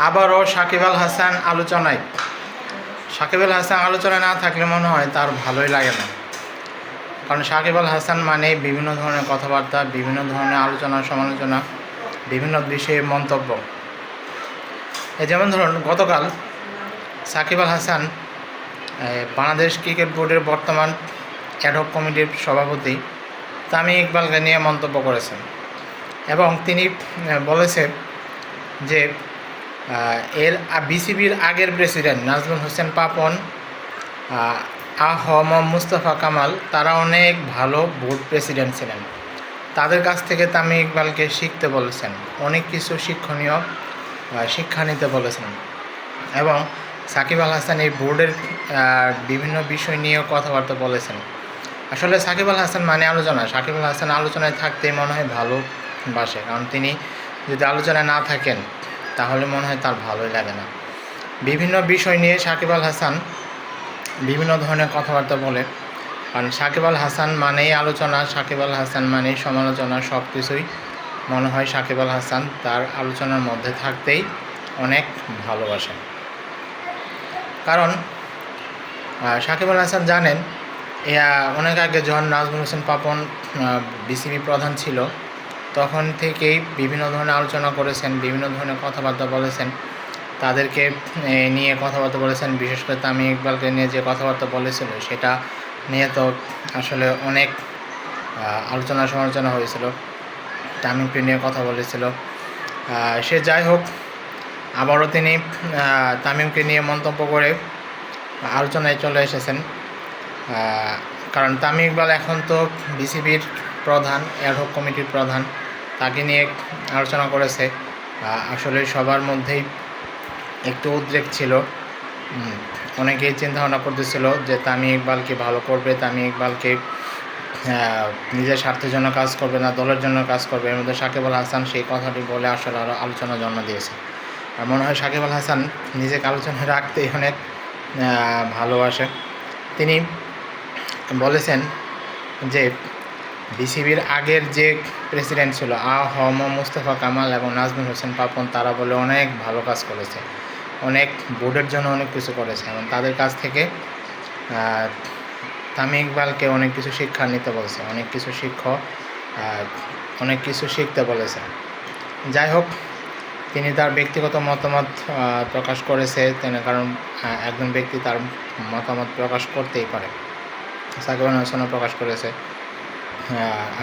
আবারও সাকিব আল হাসান আলোচনায়। সাকিব আল হাসান আলোচনায় না থাকলে মনে হয় তার ভালোই লাগে না, কারণ সাকিব আল হাসান মানে বিভিন্ন ধরনের কথাবার্তা, বিভিন্ন ধরনের আলোচনা সমালোচনা, বিভিন্ন বিষয়ে মন্তব্য। যেমন ধরুন, গতকাল সাকিব আল হাসান বাংলাদেশ ক্রিকেট বোর্ডের বর্তমান অ্যাডহক কমিটির সভাপতি তামিম ইকবালকে নিয়ে মন্তব্য করেছেন এবং তিনি বলেছেন যে বিসিবির আগের প্রেসিডেন্ট নাজমুল হোসেন পাপন, মুস্তফা কামাল, তারা অনেক ভালো বোর্ড প্রেসিডেন্ট ছিলেন। তাদের কাছ থেকে তামিম ইকবালকে শিখতে বলেছেন, অনেক কিছু শিক্ষণীয় শিক্ষা নিতে বলেছেন এবং সাকিব আল হাসান এই বোর্ডের বিভিন্ন বিষয় নিয়েও কথাবার্তা বলেছেন। আসলে সাকিব আল হাসান মানে আলোচনা। সাকিব আল হাসান আলোচনায় থাকতে মনে হয় ভালোবাসে, কারণ তিনি যদি আলোচনায় না থাকেন তাহলে মনে হয় তার ভালোই লাগে না। বিভিন্ন বিষয় নিয়ে সাকিব আল হাসান বিভিন্ন ধরনের কথাবার্তা বলে, কারণ সাকিব আল হাসান মানেই আলোচনা, সাকিব আল হাসান মানেই সমালোচনা, সব কিছুই মনে হয় সাকিব আল হাসান তার আলোচনার মধ্যে থাকতেই অনেক ভালোবাসেন। কারণ সাকিব আল হাসান জানেন, অনেক আগে যখন নাজমুল হোসেন পাপন বিসিবি প্রধান ছিল তখন থেকেই বিভিন্ন ধরনের আলোচনা করেছেন, বিভিন্ন ধরনের কথাবার্তা বলেছেন, তাদেরকে নিয়ে কথাবার্তা বলেছেন। বিশেষ করে তামিম ইকবালকে নিয়ে যে কথাবার্তা বলেছিল সেটা নিয়ে তো আসলে অনেক আলোচনা সমালোচনা হয়েছিল, তামিমকে নিয়ে কথা বলেছিল। সে যাই হোক, আবারও তিনি তামিমকে নিয়ে মন্তব্য করে আলোচনায় চলে এসেছেন। কারণ তামিম ইকবাল এখন তো বিসিবির প্রধান, অ্যাডহক কমিটির প্রধান, তাকে নিয়ে আলোচনা করেছে। আসলে সবার মধ্যেই একটু উদ্রেক ছিল, অনেকেই চিন্তাভাবনা করতেছিল যে তামিম ইকবালকে ভালো করবে, তামিম ইকবালকে নিজের স্বার্থের জন্য কাজ করবে না, দলের জন্য কাজ করবে। এর মধ্যে সাকিব আল হাসান সেই কথাটি বলে আসলে আরও আলোচনা জন্ম দিয়েছে। আর মনে হয় সাকিব আল হাসান নিজেকে আলোচনায় রাখতেই অনেক ভালোবাসে। তিনি বলেছেন যে বিসিবির আগের যে প্রেসিডেন্ট ছিল মুস্তফা কামাল এবং নাজমুল হোসেন পাপন, তারা বলে অনেক ভালো কাজ করেছে, অনেক বোর্ডের জন্য অনেক কিছু করেছে এবং তাদের কাছ থেকে তামিম ইকবালকে অনেক কিছু শিক্ষা নিতে বলেছে, অনেক কিছু শিখতে বলেছে। যাই হোক, তিনি তার ব্যক্তিগত মতামত প্রকাশ করেছে, কারণ একজন ব্যক্তি তার মতামত প্রকাশ করতেই পারে। সাকিব আল হাসানও প্রকাশ করেছে।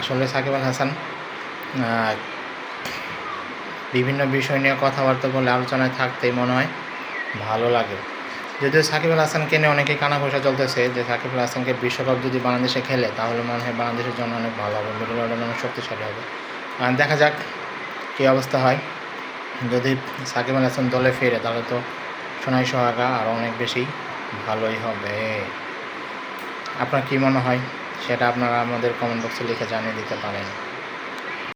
আসলে সাকিব আল হাসান বিভিন্ন বিষয় নিয়ে কথাবার্তা বলে আলোচনায় থাকতেই মনে হয় ভালো লাগে। যদিও সাকিব আল হাসানকে নিয়ে অনেকেই কানাঘোষা চলতেছে যে সাকিব আল হাসানকে বিশ্বকাপ যদি বাংলাদেশে খেলে তাহলে মনে হয় বাংলাদেশের জন্য অনেক ভালো হবে, মিডল অর্ডার অনেক শক্তিশালী হবে। দেখা যাক কী অবস্থা হয়। যদি সাকিব আল হাসান দলে ফিরে তাহলে তো সোনাই সোহাগা আরও অনেক বেশি ভালোই হবে। আপনার কী মনে হয় সেটা আপনারা আমাদের কমেন্ট বক্সে লিখে জানিয়ে দিতে পারেন।